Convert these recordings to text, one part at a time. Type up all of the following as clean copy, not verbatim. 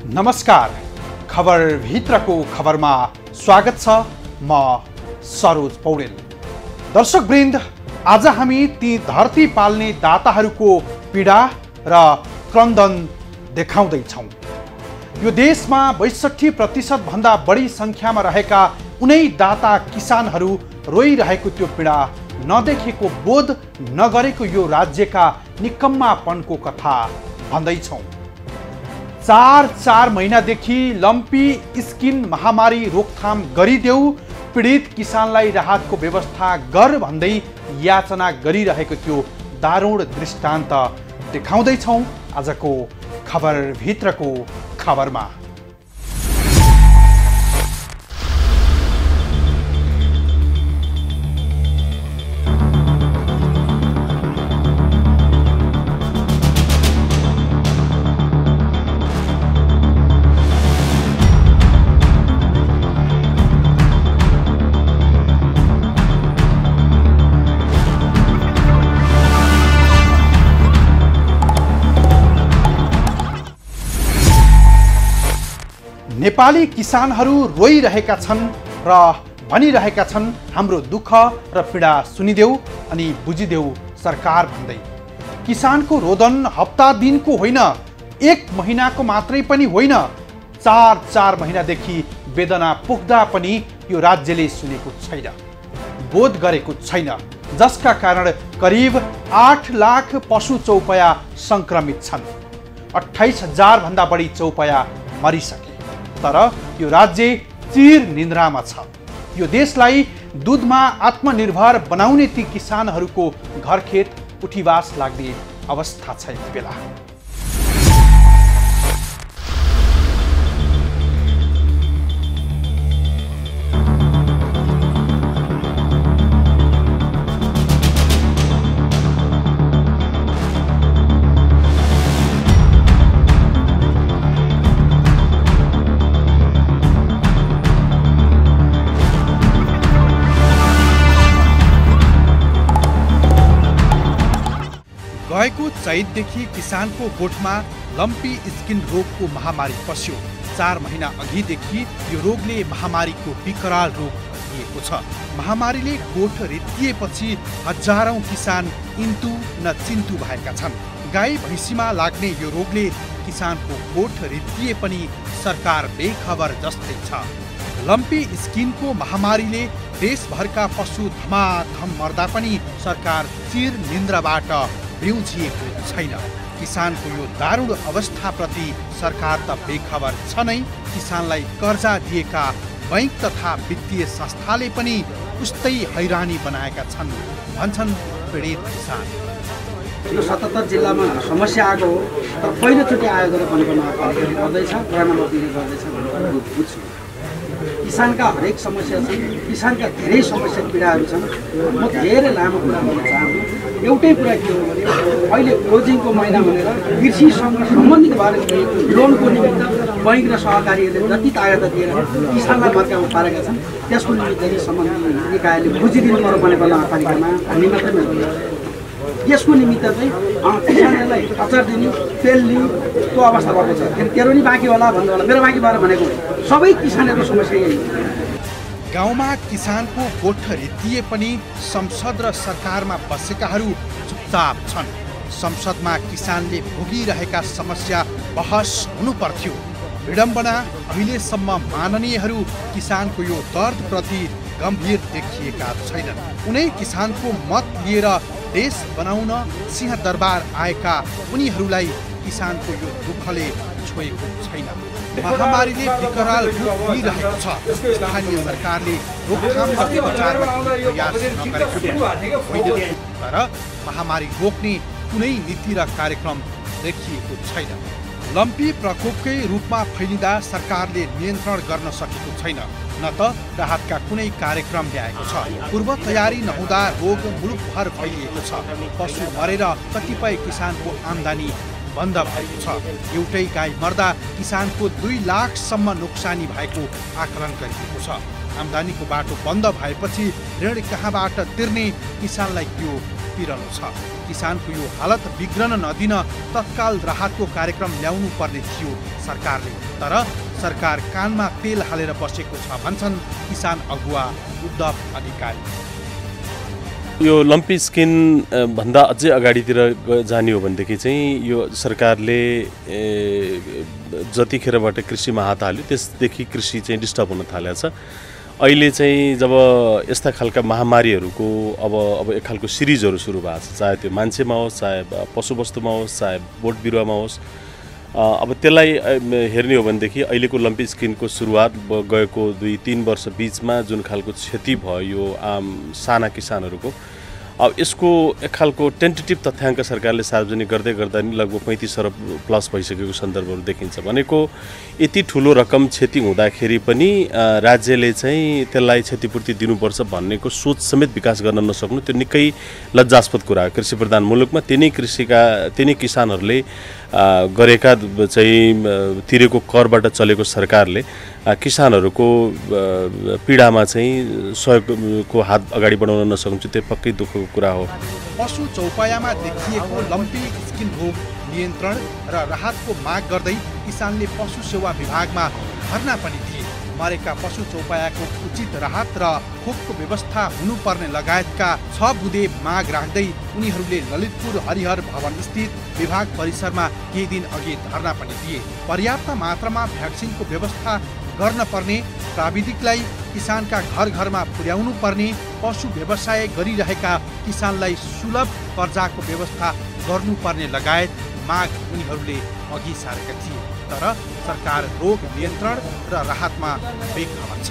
नमस्कार, खबर भित्रको खबरमा स्वागत छ। म सरोज पौडेल। दर्शकवृन्द, आज हामी ती धरती पाल्ने दाताहरूको पीडा र क्रन्दन देखाउँदैछौँ। यो देशमा 62% भन्दा बढी संख्यामा रहेका उनै दाता किसानहरू रोइरहेको त्यो पीडा नदेखेको बोध नगरेको यो राज्यका निकम्मापनको कथा भन्दैछौँ। 4 महिनादेखि लम्पी स्किन महामारी रोकथाम गरिदेऊ, पीडित किसानलाई राहतको व्यवस्था गर भन्दै याचना गरिरहेको त्यो दारुण दृष्टान्त देखाउँदैछौँ आजको खबर भित्रको खबरमा। नेपाली किसानहरू रोइरहेका छन् र भनिरहेका छन्, हाम्रो दुःख र पीडा सुनिदेऊ अनि बुझिदेऊ सरकार भन्दै। किसानको रोदन हप्ता दिनको होइन, 1 महिनाको मात्रै पनि होइन, 4 महिनादेखि वेदना पुग्दा पनि यो राज्यले सुनेको छैन, बोध गरेको छैन, जसका कारण करिब 8 लाख पशु चौपया संक्रमित छन्। 28,000 भन्दा बढी चौपया मरिसके। तर यो राज्य चिर निन्द्रामा छ। यो देशलाई दूधमा आत्मनिर्भर बनाउने ती किसानहरूको घरखेत उठीवास लाग्ने अवस्था छ यति बेला। गएको चैतदेखि किसानको गोठमा लम्पी स्किन रोगको महामारी पस्यो। 4 महिना अघिदेखि यो रोगले महामारीको विकराल रूप लिएको छ। महामारीले गोठ रित्तिएपछि हजारौं किसान इन्तु न चिन्तु भएका छन्। गाई भैँसीमा लाग्ने यो रोगले किसानको गोठ रित्तिए पनि सरकार बेखबर जस्तै छ। लम्पी स्किनको महामारीले देशभरका पशु धमाधम मर्दा पनि सरकार चिर निन्द्राबाट बिउजिएको छैन। किसानको यो दारुण अवस्थाप्रति सरकार त बेखबर छ नै, किसानलाई कर्जा दिएका बैंक तथा वित्तीय संस्थाले पनि उस्तै हैरानी बनाएका छन् भन्छन् पीडित किसान। यो 77 जिल्लामा समस्या आएको हो, तर पहिलोचोटि आयो गरेर पनि नगरपालिकाले गर्दैछ, ग्रामीणले गर्दैछ भनेर बुझ्छु। किसानका हरेक समस्या छन्, किसानका धेरै समस्या पीडाहरू छन्। म धेरै लामो कुरा गर्न चाहन्छु। एउटै कुरा के हो भने अहिले क्लोजिङको महिना भनेर कृषिसँग सम्बन्धित भएर लोनको निमित्त बैंक र सहकारीहरूले जति तागत दिएर किसानलाई मर्कामा पारेका छन्, त्यसको निमित्त सम्बन्धित निकायले बुझिदिनु पर्यो भनेको नगरपालिकामा हामी मात्रै होइन। यसको निमित्त चाहिँ किसानहरूलाई अचार दिने, तेल लिने त्यो अवस्था भएको छ। तेरो नि बाँकी होला भन्नु होला, मेरो बाँकी भएर भनेको सबै किसानहरूको समस्या यही हो। गाउँमा किसानको गोठ रित्तिए पनि संसद र सरकारमा बसेकाहरू चुपचाप छन्। संसदमा किसानले भोगिरहेका समस्या बहस हुनुपर्थ्यो। विडम्बना, अहिलेसम्म माननीयहरू किसानको यो दर्दप्रति गम्भीर देखिएका छैनन्। उनै किसानको मत लिएर देश बनाउन सिंहदरबार आएका उनीहरूलाई किसानको यो दुःखले छोएको छैन। महामारीले विकराल रूप लिइरहेको छ। स्थानीय सरकारले रोकथाम र उपचारमा प्रयास नगरेको होइन, तर महामारी रोक्ने कुनै नीति र कार्यक्रम देखिएको छैन। लम्पी प्रकोपकै रूपमा फैलिँदा सरकारले नियन्त्रण गर्न सकेको छैन, न त राहतका कुनै कार्यक्रम ल्याएको छ। पूर्व तयारी नहुँदा रोग मुलुकभर फैलिएको छ। पशु मरेर कतिपय किसानको आम्दानी बन्द भएको छ। एउटै गाई मर्दा किसानको 2 लाखसम्म नोक्सानी भएको आकलन गरिएको छ। आम्दानीको बाटो बन्द भएपछि ऋण कहाँबाट तिर्ने किसानलाई त्यो पिरलो छ। किसानको यो हालत बिग्रन नदिन तत्काल राहतको कार्यक्रम ल्याउनु पर्ने थियो सरकारले, तर सरकार कानमा तेल हालेर बसेको छ भन्छन् किसान अगुवा उद्धव अधिकारी। यो लम्पी स्किन भन्दा अझै अगाडितिर जाने हो भनेदेखि चाहिँ यो सरकारले जतिखेरबाट कृषिमा हात हाल्यो त्यसदेखि कृषि चाहिँ डिस्टर्ब हुन थालेको छ। अहिले चाहिँ जब यस्ता खालका महामारीहरूको अब एक खालको सिरिजहरू सुरु भएको छ, चाहे त्यो मान्छेमा होस्, चाहे पशुवस्तुमा होस्, चाहे बोट बिरुवामा होस्, अब त्यसलाई हेर्ने हो भनेदेखि अहिलेको लम्पी स्किनको सुरुवात गएको 2-3 वर्ष बीचमा जुन खालको क्षति भयो यो आम साना किसानहरूको, अब यसको एक खालको टेन्टेटिभ तथ्याङ्क सरकारले सार्वजनिक गर्दै गर्दा नि लगभग 35 अरब प्लस भइसकेको सन्दर्भहरू देखिन्छ। भनेको यति ठुलो रकम क्षति हुँदाखेरि पनि राज्यले चाहिँ त्यसलाई क्षतिपूर्ति दिनुपर्छ भन्नेको सोच समेत विकास गर्न नसक्नु त्यो निकै लज्जास्पद कुरा हो। कृषि प्रधान मुलुकमा तिनै किसानहरूले गरेका चाहिँ तिरेको करबाट चलेको सरकारले किसानहरूको पीडामा चाहिँ सहयोगको हात अगाडि बढाउन नसक्नु त्यो पक्कै दुःखको कुरा हो। पशु चौपायामा देखिएको लम्पी स्किन रोग नियन्त्रण र राहतको माग गर्दै किसानले पशु सेवा विभागमा भर्ना पनि दिए। मरेका पशु चौपायाको उचित राहत र खोपको व्यवस्था हुनुपर्ने लगायतका 6 बुँदे माग राख्दै उनीहरूले ललितपुर हरिहर भवन स्थित विभाग परिसरमा केही दिन अघि धरना पनि दिए। पर्याप्त मात्रामा भ्याक्सिनको व्यवस्था गर्न पर्ने, प्राविधिकलाई किसानका घर घरमा पुर्याउनु पर्ने, पशु व्यवसाय गरिरहेका किसानलाई सुलभ कर्जाको व्यवस्था गर्नुपर्ने लगायत माग उनीहरूले अघि सारेका थिए। तर सरकार रोग नियन्त्रण र राहतमा बेखबर छ।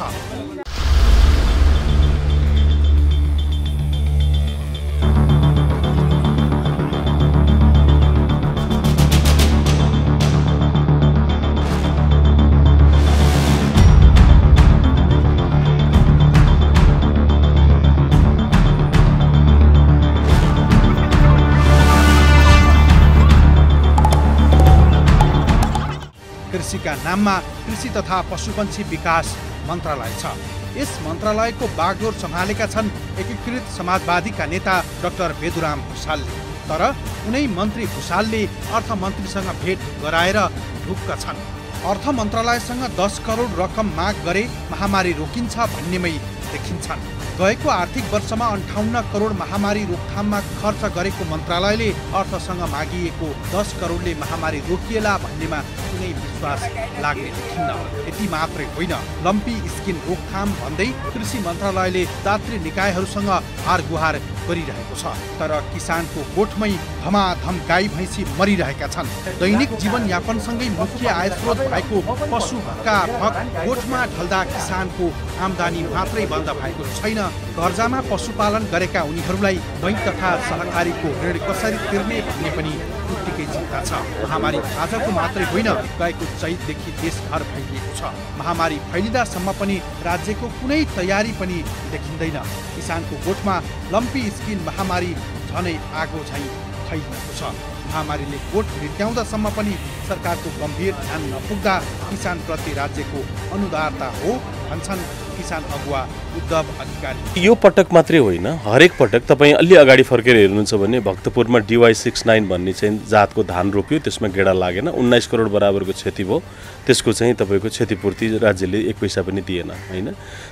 कृषिका नाममा कृषि तथा पशुपन्छी विकास मन्त्रालय छ। यस मन्त्रालयको बागडोर सम्हालेका छन् एकीकृत समाजवादीका नेता डाक्टर बेदुराम भुसालले। तर उनै मन्त्री भुसालले अर्थमन्त्रीसँग भेट गराएर ढुक्क छन्। अर्थ मन्त्रालयसँग 10 करोड रकम माग गरे महामारी रोकिन्छ भन्नेमै देखिन्छन्। गएको आर्थिक वर्षमा 58 करोड महामारी रोकथाममा खर्च गरेको मन्त्रालयले अर्थसँग मागिएको 10 करोडले महामारी रोकिएला भन्नेमा कुनै विश्वास लाग्ने देखिन्न। यति मात्रै होइन, लम्पी स्किन रोकथाम भन्दै कृषि मन्त्रालयले दात्री निकायहरूसँग हार गुहार गरिरहेको छ। तर किसानको गोठमै धमाधम गाई भैँसी मरिरहेका छन्। दैनिक जीवनयापनसँगै मुख्य आयस्रोत भएको पशुका भक गोठमा ढल्दा किसानको आम्दानी मात्रै बन्द भएको छैन, कर्जामा पशुपालन गरेका उनीहरूलाई बैंक तथा सहकारीको ऋण कसरी तिर्ने भन्ने पनि उत्तिकै चिन्ता छ। महामारी आजको मात्रै होइन, गएको चैतदेखि देशभर फैलिएको छ। महामारी फैलिँदासम्म पनि राज्यको कुनै तयारी पनि देखिँदैन। किसानको गोठमा लम्पी स्किन महामारी झनै आगो झैँ फैलिएको छ। महामारीले गोठ नित्याउँदासम्म पनि सरकारको गम्भीर ध्यान नपुग्दा किसानप्रति राज्यको अनुदारता हो भन्छन् किसान अगुवा उद्धव अधिकारी। यो पटक मात्रै होइन, हरेक पटक तपाईँ अलि अगाडि फर्केर हेर्नुहुन्छ भने भक्तपुरमा DY69 भन्ने चाहिँ जातको धान रोप्यो, त्यसमा गेडा लागेन, 19 करोड बराबरको क्षति भयो। त्यसको चाहिँ तपाईँको क्षतिपूर्ति राज्यले 1 पैसा पनि दिएन होइन।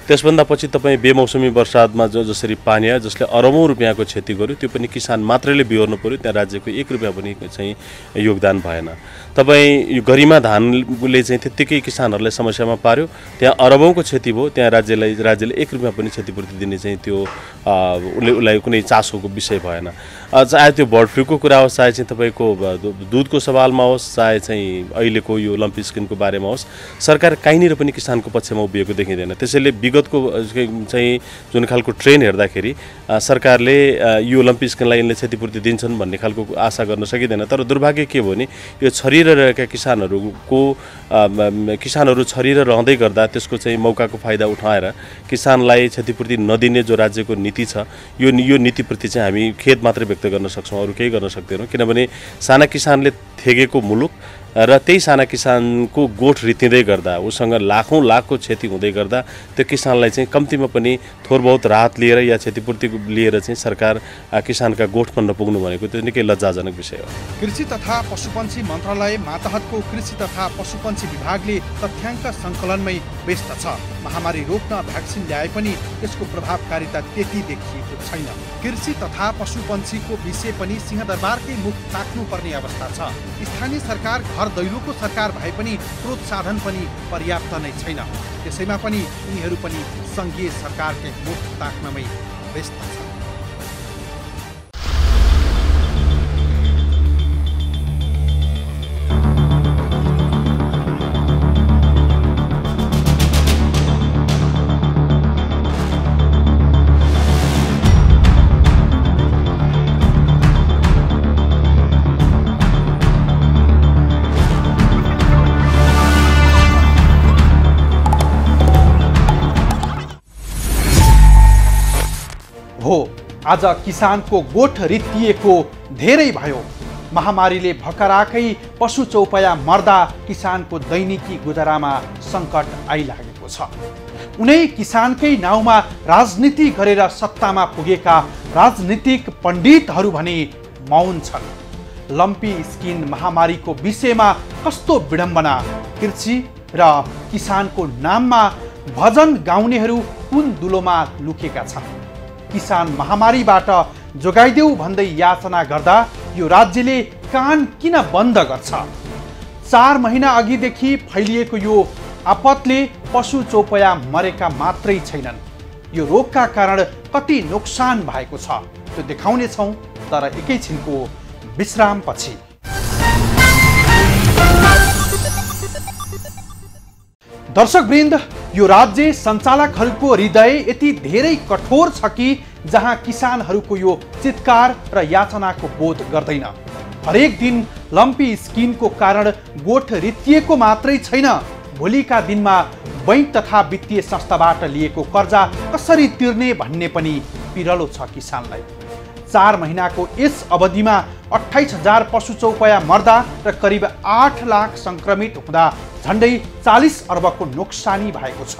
त्यसभन्दा पछि तपाईँ बेमौसमी वर्षातमा जसरी पानी आयो जसले अरबौँ रुपियाँको क्षति गर्यो, त्यो पनि किसान मात्रैले बिहोर्नु पर्यो, त्यहाँ राज्यको 1 रुपियाँ पनि चाहिँ योगदान भएन। तपाईँ यो गरिमा धानले चाहिँ त्यत्तिकै किसानहरूलाई समस्यामा पार्यो, त्यहाँ अरबौँको क्षति भयो, त्यहाँ राज्यले 1 रुपियाँ पनि क्षतिपूर्ति दिने चाहिँ त्यो उसलाई कुनै चासोको विषय भएन। चाहे त्यो बर्ड फ्लूको कुरा होस्, चाहे चाहिँ तपाईँको दुधको सवालमा होस्, चाहे चाहिँ अहिलेको यो लम्पी स्किनको बारेमा होस्, सरकार कहीँनिर पनि किसानको पक्षमा उभिएको देखिँदैन। त्यसैले विगतको चाहिँ जुन खालको ट्रेन हेर्दाखेरि सरकारले यो लम्पी स्किनलाई यिनले क्षतिपूर्ति दिन्छन् भन्ने खालको आशा गर्न सकिँदैन। तर दुर्भाग्य के हो भने यो छरिरहेका किसानहरू छरिरहँदै गर्दा त्यसको चाहिँ मौकाको फाइदा उठाएर किसानलाई क्षतिपूर्ति नदिने जो राज्यको नीति छ, यो नीतिप्रति चाहिँ हामी खेद मात्रै व्यक्त गर्न सक्छौँ, अरू केही गर्न सक्दैनौँ। किनभने साना किसानले थेगेको मुलुक र त्यही साना किसानको गोठ रितिँदै गर्दा उसँग लाखौँ क्षति हुँदै गर्दा त्यो किसानलाई चाहिँ कम्तीमा पनि थोर बहुत राहत लिएर या क्षतिपूर्ति लिएर चाहिँ सरकार किसानका गोठमा नपुग्नु भनेको त्यो निकै लज्जाजनक विषय हो। कृषि तथा पशुपन्छी मन्त्रालय मातहतको कृषि तथा पशुपन्छी विभागले तथ्याङ्क सङ्कलनमै व्यस्त छ। महामारी रोक्न भ्याक्सिन ल्याए पनि त्यसको प्रभावकारिता त्यति देखिएको छैन। कृषि तथा पशुपन्छीको विषय पनि सिंहदरबारकै मुख ताक्नुपर्ने अवस्था छ। स्थानीय सरकार घर दैलोको सरकार भए पनि प्रोत्साहन पनि पर्याप्त नै छैन। त्यसैमा पनि उनीहरू पनि सङ्घीय सरकारकै मुख ताक्नमै व्यस्त छन्। हो, आज किसानको गोठ रित्तिएको धेरै भयो। महामारीले भकराकै पशु चौपया मर्दा किसानको दैनिकी गुजारामा सङ्कट आइलागेको छ। उनै किसानकै नाउँमा राजनीति गरेर सत्तामा पुगेका राजनीतिक पण्डितहरू भने मौन छन्। लम्पी स्किन महामारीको विषयमा कस्तो विडम्बना! कृषि र किसानको नाममा भजन गाउनेहरू कुन दुलोमा लुकेका छन्? किसान महामारीबाट जोगाइदेऊ भन्दै याचना गर्दा यो राज्यले कान किन बन्द गर्छ? 4 महिना अघिदेखि फैलिएको यो आपतले पशु चौपया मरेका मात्रै छैनन्। यो रोगका कारण कति नोक्सान भएको छ त्यो देखाउने छौं, तर एकैछिनको विश्रामपछि। दर्शकवृन्द, यो राज्य सञ्चालकहरूको हृदय यति धेरै कठोर छ कि जहाँ किसानहरूको यो चित्कार र याचनाको बोध गर्दैन। हरेक दिन लम्पी स्किनको कारण गोठ रित्तिएको मात्रै छैन, भोलिका दिनमा बैंक तथा वित्तीय संस्थाबाट लिएको कर्जा कसरी तिर्ने भन्ने पनि पिरलो छ किसानलाई। 4 महिनाको यस अवधिमा 28,000 पशु चौपया मर्दा र करिब 8 लाख संक्रमित हुँदा झन्डै 40 अर्बको नोक्सानी भएको छ।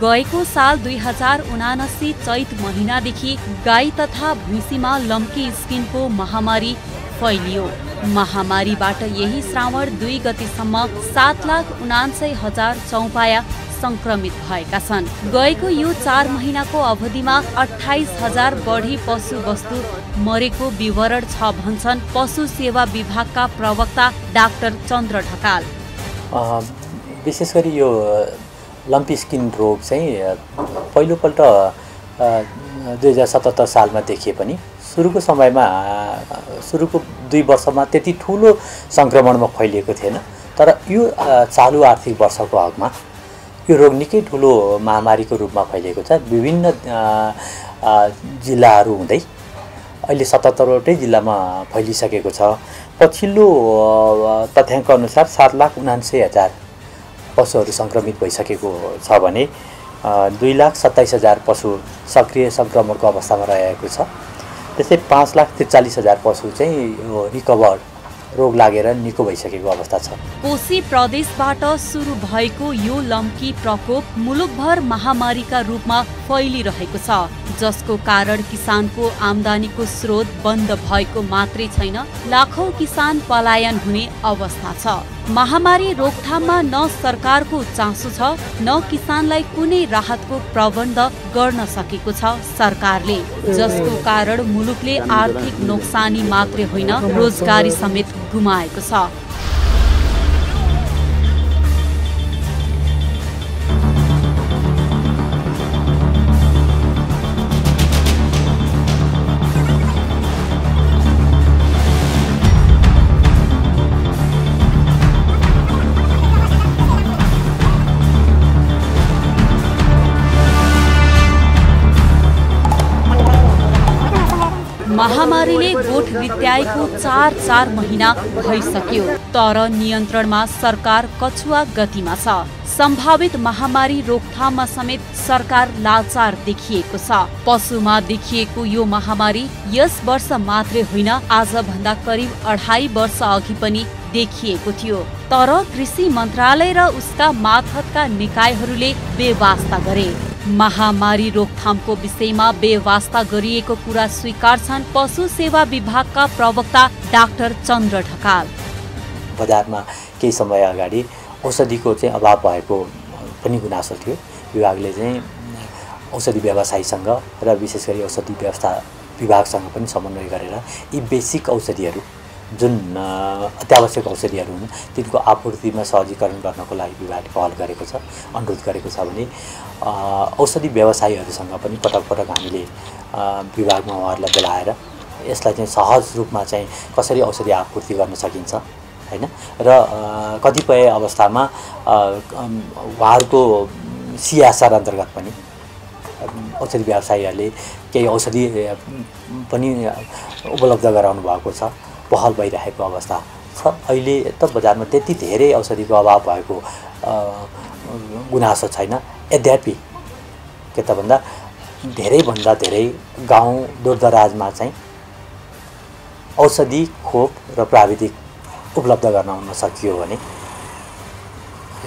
गएको साल 2079 चैत महिनादेखि गाई तथा भैँसीमा लम्की स्किनको महामारी फैलियो। महामारीबाट यही श्रावण 2 गतेसम्म 7,79,000 चौपाया संक्रमित भएका छन्। गएको यो 4 महिनाको अवधिमा 28,000 बढी पशु वस्तु मरेको विवरण छ भन्छन् पशु सेवा विभागका प्रवक्ता डाक्टर चन्द्र ढकाल। विशेष गरी यो लम्पी स्किन रोग चाहिँ पहिलोपल्ट 2077 सालमा देखिए पनि सुरुको समयमा सुरुको 2 वर्षमा त्यति ठुलो सङ्क्रमणमा फैलिएको थिएन। तर यो चालु आर्थिक वर्षको हकमा यो रोग निकै ठुलो महामारीको रूपमा फैलिएको छ। विभिन्न जिल्लाहरू हुँदै अहिले 77वटै जिल्लामा फैलिसकेको छ। पछिल्लो तथ्याङ्क अनुसार 7,79,000 पशुहरू सङ्क्रमित भइसकेको छ भने 2,27,000 पशु सक्रिय सङ्क्रमणको अवस्थामा रहेको छ। त्यसै 5,43,000 पशु चाहिँ रिकभर रोग लागेर निको भइसकेको अवस्था छ। कोशी प्रदेशबाट सुरु भएको यो लम्की प्रकोप मुलुकभर महामारीका रूपमा फैलिरहेको छ, जसको कारण किसानको आम्दानीको स्रोत बन्द भएको मात्रै छैन, लाखौं किसान पलायन हुने अवस्था छ। महामारी रोकथाममा न सरकारको चासो छ, न किसानलाई कुनै राहतको प्रबन्ध गर्न सकेको छ सरकारले, जसको कारण मुलुकले आर्थिक नोक्सानी मात्रै होइन रोजगारी समेत गुमाएको छ। महामारीले गोठ रित्याएको 4 महिना भइसक्यो, तर नियन्त्रणमा सरकार कछुवा गतिमा छ। सम्भावित महामारी रोकथाममा समेत सरकार लाचार देखिएको छ। पशुमा देखिएको यो महामारी यस वर्ष मात्रै होइन, आजभन्दा करिब 2.5 वर्ष अघि पनि देखिएको थियो, तर कृषि मन्त्रालय र उसका मातहतका निकायहरूले बेवास्ता गरे। महामारी रोकथामको विषयमा बेवास्ता गरिएको कुरा स्वीकार छन् पशु सेवा विभागका प्रवक्ता डाक्टर चन्द्र ढकाल। बजारमा केही समय अगाडि औषधिको चाहिँ अभाव भएको पनि गुनासो थियो। विभागले चाहिँ औषधि व्यवसायीसँग र विशेष गरी औषधि व्यवस्था विभागसँग पनि समन्वय गरेर यी बेसिक औषधिहरू जुन अत्यावश्यक औषधिहरू हुन् तिनको आपूर्तिमा सहजीकरण गर्नको लागि विभागले पहल गरेको छ, अनुरोध गरेको छ भने औषधि व्यवसायीहरूसँग पनि पटक पटक हामीले विभागमा उहाँहरूलाई बोलाएर यसलाई चाहिँ सहज रूपमा चाहिँ कसरी औषधि आपूर्ति गर्न सकिन्छ हैन र कतिपय अवस्थामा उहाँहरूको सियासर अन्तर्गत पनि औषधि व्यवसायीहरूले केही औषधि पनि उपलब्ध गराउनु भएको छ, पहल भइरहेको अवस्था छ। अहिले त बजारमा त्यति धेरै औषधिको अभाव भएको गुनासो छैन। यद्यपि के त भन्दा धेरैभन्दा धेरै गाउँ दूरदराजमा चाहिँ औषधि खोप र प्राविधिक उपलब्ध गर्न सकियो भने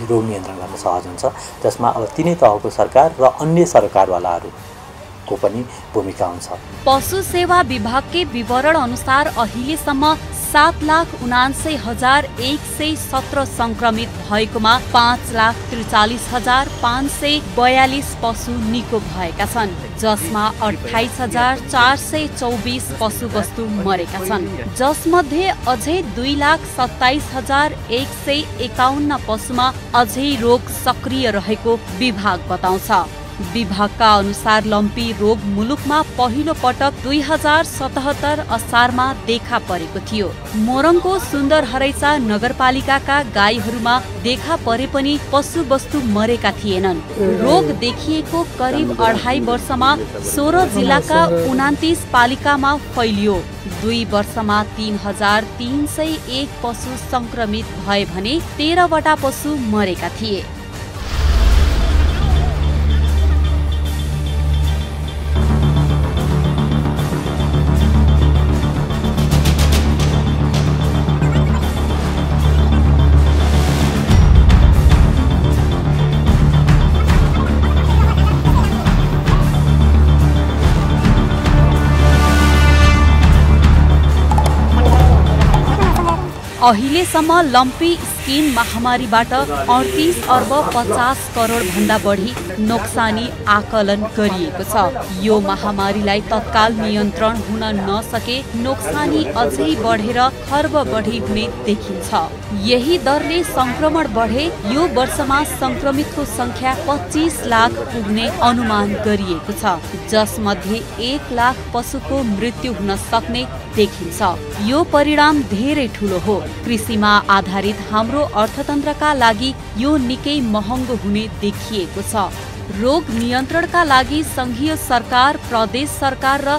रोग नियन्त्रण गर्न सहज हुन्छ, जसमा अब तिनै तहको सरकार र अन्य सरकारवालाहरूको पनि भूमिका हुन्छ। पशु सेवा विभागकै विवरण अनुसार अहिलेसम्म 7,79,117 संक्रमित भएकोमा 5,43,542 पशु निको भएका छन्, जसमा 28,424 पशुवस्तु मरेका छन्, जसमध्ये अझै 2,27,151 पशुमा अझै रोग सक्रिय रहेको विभाग बताउँछ। विभागका अनुसार लम्पी रोग मुलुकमा पहिलो पटक 2077 असारमा देखा परेको थियो। मोरङको सुन्दर हरैचा नगरपालिकाका गाईहरूमा देखा परे पनि पशुवस्तु मरेका थिएनन्। रोग देखिएको करिब 2.5 वर्षमा 16 जिल्लाका 29 पालिकामा फैलियो। 2 वर्षमा 3,301 पशु संक्रमित भए भने 13 वटा पशु मरेका थिए। अहिलेसम्म लम्पी स्किन महामारीबाट 38 अर्ब 50 करोड भन्दा बढी नोक्सानी आकलन गरिएको छ। यो महामारीलाई तत्काल नियन्त्रण हुन नसके नोक्सानी अझै बढेर खर्ब बढी हुने देखिन्छ। यही दरले संक्रमण बढे यो वर्षमा संक्रमितको संख्या 25 लाख पुग्ने अनुमान गरिएको छ, जसमध्ये 1 लाख पशुको मृत्यु हुन सक्ने देखिन्छ। यो परिणाम धेरै ठूलो हो। कृषिमा आधारित हाम्रो अर्थतन्त्रका लागि यो निकै महँगो हुने देखिएको छ। रोग नियन्त्रणका लागि संघीय सरकार, प्रदेश सरकार र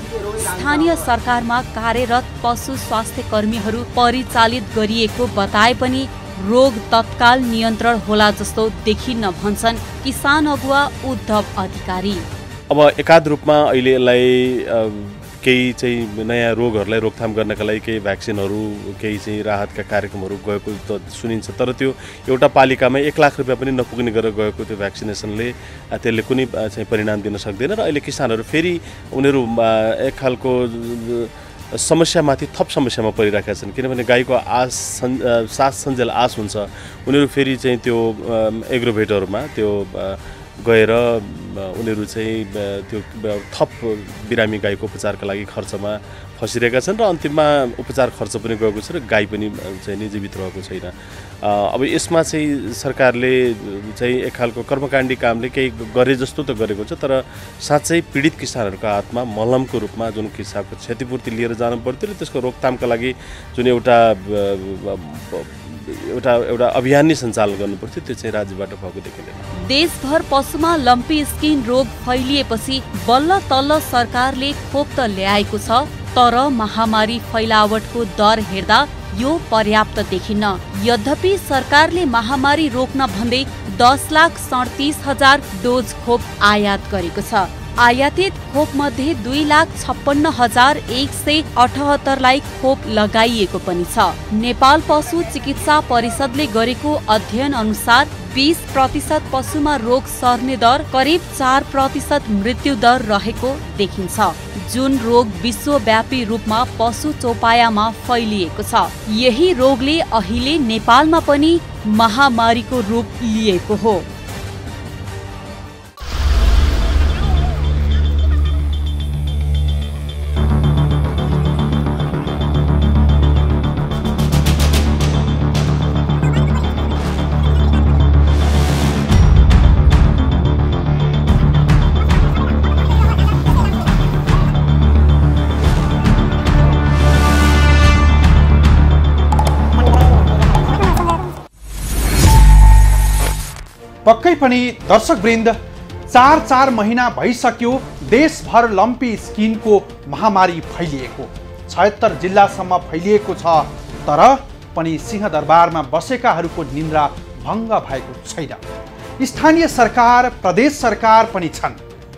स्थानीय सरकारमा कार्यरत पशु स्वास्थ्य कर्मीहरू परिचालित गरिएको बताए पनि रोग तत्काल नियन्त्रण होला जस्तो देखिन्न भन्छन् किसान अगुवा उद्धव अधिकारी। अब एकाध रूपमा अहिले यसलाई केही चाहिँ नयाँ रोगहरूलाई रोकथाम गर्नका लागि केही भ्याक्सिनहरू, केही चाहिँ राहतका कार्यक्रमहरू गएको त सुनिन्छ, तर त्यो एउटा पालिकामा 1 लाख रुपियाँ पनि नपुग्ने गरेर गएको त्यो भ्याक्सिनेसनले त्यसले कुनै चाहिँ परिणाम दिन सक्दैन र अहिले किसानहरू फेरि उनीहरू एक खालको समस्यामाथि थप समस्यामा परिरहेका छन्। किनभने गाईको सास सन्जेल आस हुन्छ, उनीहरू फेरि चाहिँ त्यो एग्रोभेटहरूमा त्यो गएर उनीहरू चाहिँ त्यो थप बिरामी गाईको उपचारका लागि खर्चमा फसिरहेका छन् र अन्तिममा उपचार खर्च पनि गएको छ र गाई पनि चाहिँ जीवित रहेको छैन। अब यसमा चाहिँ सरकारले चाहिँ एक खालको कर्मकाण्डी कामले केही गरे जस्तो त गरेको छ, तर साँच्चै पीडित किसानहरूको हातमा मलमको रूपमा जुन किसानको क्षतिपूर्ति लिएर जानु पर्थ्यो र त्यसको रोकथामका लागि जुन एउटा अभियान नै सञ्चालन गर्नुपर्थ्यो, त्यो चाहिँ राज्यबाट भएको देखिँदैन। देशभर पशुमा लम्पी स्किन रोग फैलिएपछि बल्ल तल्ल सरकारले खोप त ल्याएको छ, तर महामारी फैलावटको दर हेर्दा यो पर्याप्त देखिन्न। यद्यपि सरकारले महामारी रोक्न भन्दै 10,37,000 डोज खोप आयात गरेको छ। आयातित खोप मध्ये 2,56,178लाई खोप लगाइएको पनि छ। नेपाल पशु चिकित्सा परिषदले गरेको अध्ययन अनुसार 20% पशुमा रोग सर्ने दर, करिब 4% मृत्यु दर रहेको देखिन्छ। जुन रोग विश्वव्यापी रूपमा पशु चौपायामा फैलिएको छ। यही रोगले अहिले नेपालमा पनि महामारीको रूप लिएको हो। पक्कै पनि दर्शकवृन्द, 4 महिना भइसक्यो देशभर लम्पी स्किनको महामारी फैलिएको। 76 जिल्लासम्म फैलिएको छ। तर पनि सिंहदरबारमा बसेकाहरूको निन्द्रा भङ्ग भएको छैन। स्थानीय सरकार, प्रदेश सरकार पनि छन्।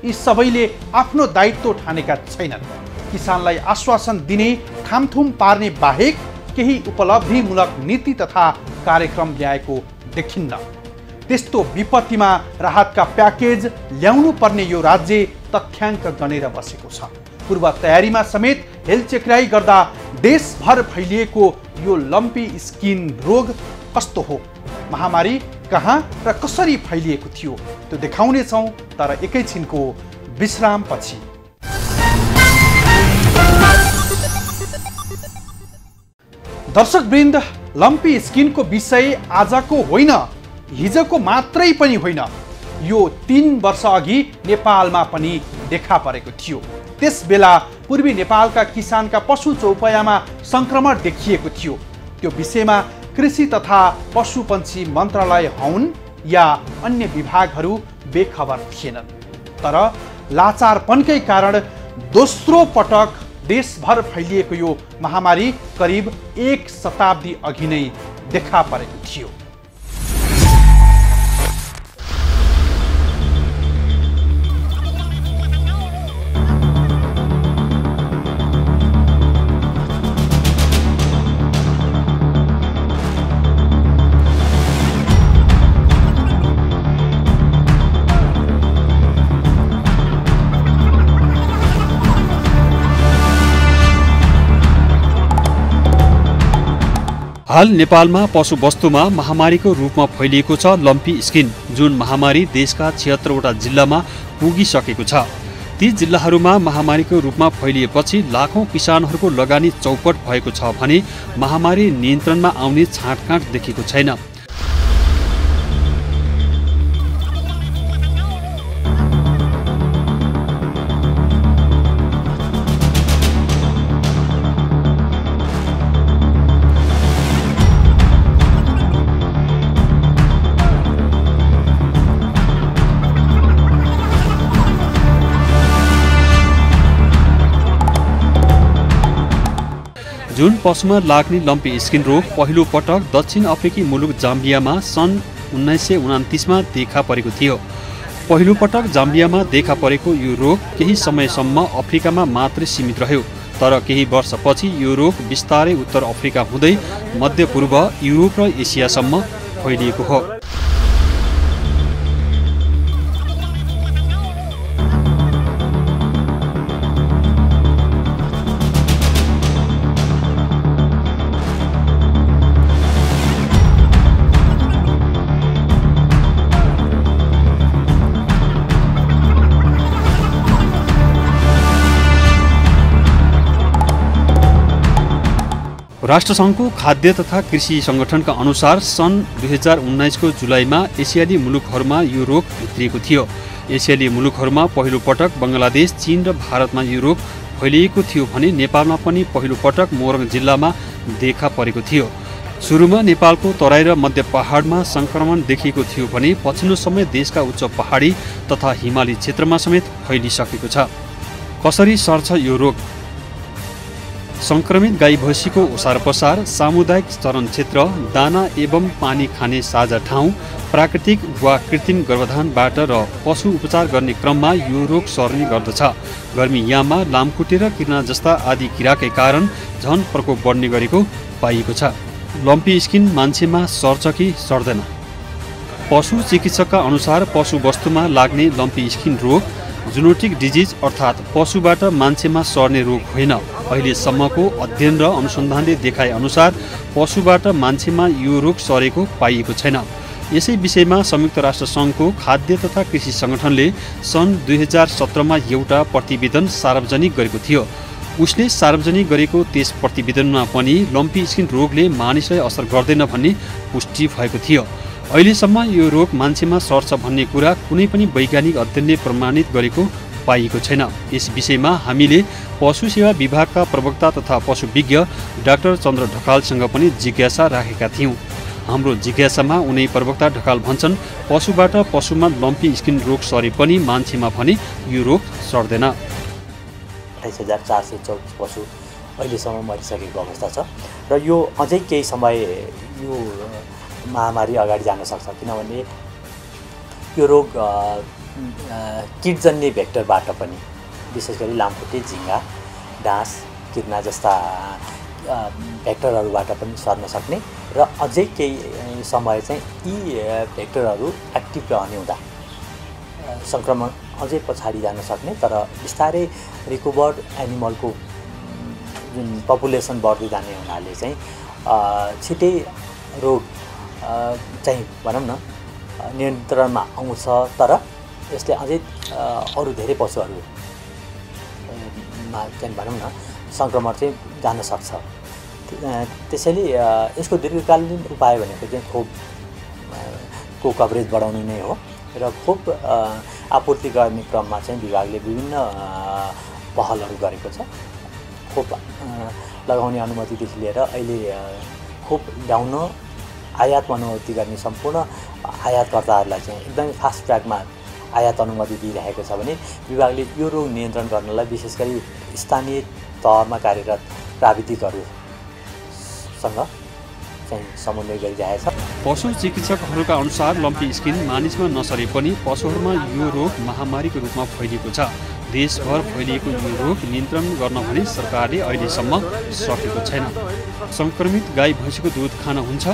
यी सबैले आफ्नो दायित्व ठानेका छैनन्। किसानलाई आश्वासन दिने, थामथुम पार्ने बाहेक केही उपलब्धिमूलक नीति तथा कार्यक्रम ल्याएको देखिन्न। त्यस्तो विपत्तिमा राहतका प्याकेज ल्याउनु पर्ने यो राज्य तथ्याङ्क गनेर बसेको छ। पूर्व तयारीमा समेत हेलचेक्राइ गर्दा देशभर फैलिएको यो लम्पी स्किन रोग कस्तो हो, महामारी कहाँ र कसरी फैलिएको थियो, त्यो देखाउनेछौँ, तर एकैछिनको विश्रामपछि। दर्शकवृन्द, लम्पी स्किनको विषय आजको होइन, हिजोको मात्रै पनि होइन। यो 3 वर्ष अघि नेपालमा पनि देखा परेको थियो। त्यसबेला पूर्वी नेपालका किसानका पशु चौपायामा संक्रमण देखिएको थियो। त्यो विषयमा कृषि तथा पशुपन्छी मन्त्रालय हुन् या अन्य विभागहरू बेखबर थिएनन्। तर लाचारपनकै कारण दोस्रो पटक देशभर फैलिएको यो महामारी करिब 1 शताब्दी अघि नै देखा परेको थियो। हाल नेपालमा पशुवस्तुमा महामारीको रूपमा फैलिएको छ लम्पी स्किन, जुन महामारी देशका 76 वटा जिल्लामा पुगिसकेको छ। ती जिल्लाहरूमा महामारीको रूपमा फैलिएपछि लाखौं किसानहरूको लगानी चौपट भएको छ भने महामारी नियन्त्रणमा आउने छाँटकाँट देखिएको छैन। जुन पशुमा लाग्ने लम्पी स्किन रोग पहिलो पटक दक्षिण अफ्रिकी मुलुक जाम्बियामा सन् 1929मा देखा परेको थियो। पहिलो पटक जाम्बियामा देखा परेको यो रोग केही समयसम्म अफ्रिकामा मात्रै सीमित रह्यो। तर केही वर्षपछि यो रोग बिस्तारै उत्तर अफ्रिका हुँदै मध्यपूर्व, युरोप र एसियासम्म फैलिएको हो। राष्ट्रसङ्घको खाद्य तथा कृषि सङ्गठनका अनुसार सन् 2019को जुलाईमा एसियाली मुलुकहरूमा यो रोग भित्रिएको थियो। एसियाली मुलुकहरूमा पहिलो पटक बङ्गलादेश, चीन र भारतमा यो रोग फैलिएको थियो भने नेपालमा पनि पहिलो पटक मोरङ जिल्लामा देखा परेको थियो। सुरुमा नेपालको तराई र मध्य पहाडमा सङ्क्रमण देखिएको थियो भने पछिल्लो समय देशका उच्च पहाडी तथा हिमाली क्षेत्रमा समेत फैलिसकेको छ। कसरी सर्छ यो रोग? संक्रमित गाई भैँसीको ओसार पसार, सामुदायिक चरण क्षेत्र, दाना एवं पानी खाने साझा ठाउँ, प्राकृतिक वा कृत्रिम गर्भधानबाट र पशु उपचार गर्ने क्रममा यो रोग सर्ने गर्दछ। गर्मी याममा लामखुट्टे र किर्ना जस्ता आदि किराकै कारण झन प्रकोप बढ्ने गरेको पाइएको छ। लम्पी स्किन मान्छेमा सर्छ कि सर्दैन? पशु चिकित्सकका अनुसार पशु वस्तुमा लाग्ने लम्पी स्किन रोग जुनोटिक डिजिज अर्थात् पशुबाट मान्छेमा सर्ने रोग होइन। अहिलेसम्मको अध्ययन र अनुसन्धानले देखाए अनुसार पशुबाट मान्छेमा यो रोग सरेको पाइएको छैन। यसै विषयमा संयुक्त राष्ट्र सङ्घको खाद्य तथा कृषि सङ्गठनले सन् 2017मा एउटा प्रतिवेदन सार्वजनिक गरेको थियो। उसले सार्वजनिक गरेको त्यस प्रतिवेदनमा पनि लम्पी स्किन रोगले मानिसलाई असर गर्दैन भन्ने पुष्टि भएको थियो। अहिलेसम्म यो रोग मान्छेमा सर्छ भन्ने कुरा कुनै पनि वैज्ञानिक अध्ययनले प्रमाणित गरेको पाइएको छैन। यस विषयमा हामीले पशु सेवा विभागका प्रवक्ता तथा पशुविज्ञ डाक्टर चन्द्र ढकालसँग पनि जिज्ञासा राखेका थियौँ। हाम्रो जिज्ञासामा उनै प्रवक्ता ढकाल भन्छन् पशुबाट पशुमा लम्पी स्किन रोग सरे पनि मान्छेमा भने यो रोग सर्दैन। 28,424 पशु अहिलेसम्म मरिसकेको अवस्था छ र यो अझै केही समय यो महामारी अगाडि जान सक्छ, किनभने यो रोग कीटजन्य भेक्टरबाट पनि विशेष गरी लामखुट्टे, झिँगा, डाँस, किर्ना जस्ता भेक्टरहरूबाट पनि सर्न सक्ने र अझै केही समय चाहिँ यी भेक्टरहरू एक्टिभ रहने हुँदा सङ्क्रमण अझै पछाडि जान सक्ने, तर बिस्तारै रिकभर्ड एनिमलको जुन पपुलेसन बढ्दै जाने हुनाले चाहिँ छिटै रोग चाहिँ भनौँ न नियन्त्रणमा आउँछ, तर यसले अझै अरू धेरै पशुहरूमा चाहिँ भनौँ न सङ्क्रमण चाहिँ जान सक्छ। त्यसैले यसको दीर्घकालीन उपाय भनेको चाहिँ खोपको कभरेज बढाउनु नै हो र खोप आपूर्ति गर्ने क्रममा चाहिँ विभागले विभिन्न पहलहरू गरेको छ। खोप लगाउने अनुमतिदेखि लिएर अहिले खोप ल्याउन आयात अनुमति गर्ने सम्पूर्ण आयातकर्ताहरूलाई चाहिँ एकदमै फास्ट ट्र्याकमा आयात अनुमति दिइरहेको छ भने विभागले यो रोग नियन्त्रण गर्नलाई विशेष गरी स्थानीय तहमा कार्यरत प्राविधिकहरूसँग चाहिँ समन्वय गरिरहेछ। पशु चिकित्सकहरूका अनुसार लम्पी स्किन मानिसमा नसरे पनि पशुहरूमा यो रोग महामारीको रूपमा फैलिएको छ। देशभर फैलिएको यो रोग नियन्त्रण गर्न भने सरकारले अहिलेसम्म सकेको छैन। सङ्क्रमित गाई भैँसीको दुध खान हुन्छ?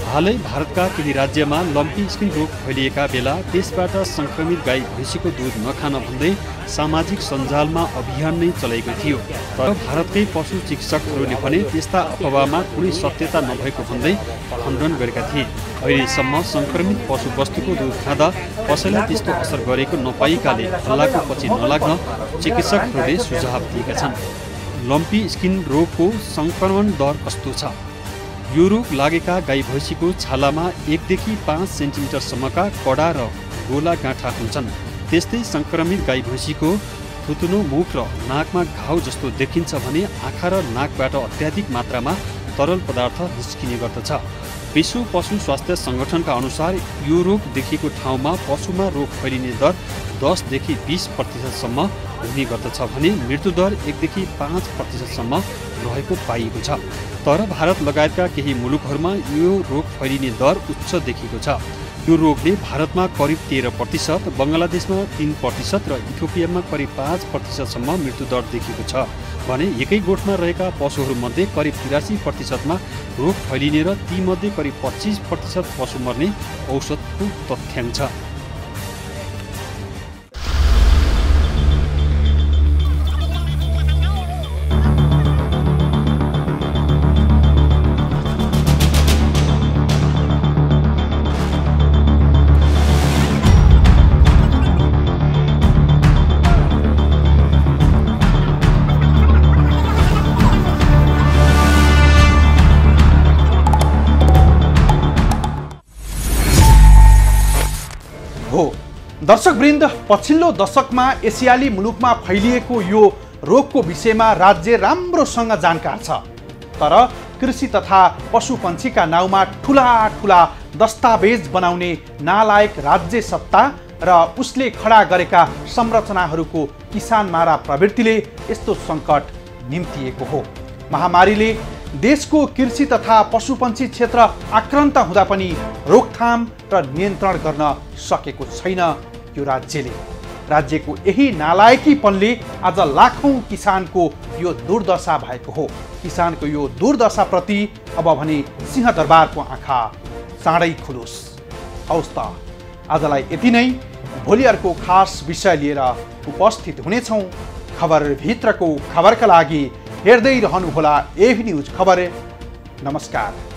हालै भारतका केही राज्यमा लम्पी स्किन रोग फैलिएका बेला त्यसबाट सङ्क्रमित गाई भैँसीको दुध नखान भन्दै सामाजिक सञ्जालमा अभियान नै चलेको थियो। तर भारतकै पशु चिकित्सकहरूले भने त्यस्ता अफवाहमा कुनै सत्यता नभएको भन्दै खण्डन गरेका थिए। अहिलेसम्म सङ्क्रमित पशु वस्तुको दुध खाँदा कसैलाई त्यस्तो असर गरेको नपाइकाले हल्लाको पछि नलाग्न चिकित्सकहरूले सुझाव दिएका छन्। लम्पी स्किन रोगको सङ्क्रमण दर कस्तो छ? यो रोग लागेका गाई भैँसीको छालामा 1 देखि 5 सेन्टिमिटरसम्मका कडा र गोला गाँठा हुन्छन्। त्यस्तै सङ्क्रमित गाई भैँसीको थुतुनो, मुख र नाकमा घाउ जस्तो देखिन्छ भने आँखा र नाकबाट अत्याधिक मात्रामा तरल पदार्थ निस्किने गर्दछ। विश्व पशु स्वास्थ्य सङ्गठनका अनुसार यो रोग देखिएको ठाउँमा पशुमा रोग फैलिने दर 10 देखि 20% हुने गर्दछ भने मृत्युदर 1 देखि 5% रहेको पाइएको छ। तर भारत लगायतका केही मुलुकहरूमा यो रोग फैलिने दर उच्च देखिएको छ। यो रोगले भारतमा करिब 13%, बङ्गलादेशमा 3% र इथियोपियामा करिब 5%सम्म मृत्युदर देखिएको छ भने एकै गोठमा रहेका पशुहरूमध्ये करिब 83%मा रोग फैलिने र तीमध्ये करिब 25% पशु मर्ने औसतको तथ्याङ्क छ। दर्शकवृन्द, पछिल्लो दशकमा एसियाली मुलुकमा फैलिएको यो रोगको विषयमा राज्य राम्रोसँग जानकार छ, तर कृषि तथा पशुपन्छीका नाउँमा ठुला दस्तावेज बनाउने नालायक राज्य सत्ता र उसले खडा गरेका संरचनाहरूको किसान मारा प्रवृत्तिले यस्तो सङ्कट निम्तिएको हो। महामारीले देशको कृषि तथा पशुपन्छी क्षेत्र आक्रान्त हुँदा पनि रोकथाम र नियन्त्रण गर्न सकेको छैन यो राज्यले। राज्यको यही नालायकीपनले आज लाखौं किसानको यो दुर्दशा भएको हो। किसानको यो दुर्दशाप्रति अब भने सिंहदरबारको आँखा चाँडै खुलोस्। हवस् त, आजलाई यति नै। भोलि अर्को खास विषय लिएर उपस्थित हुनेछौँ। खबरभित्रको खबरका लागि हेर्दै रहनुहोला एभी न्युज खबर। नमस्कार।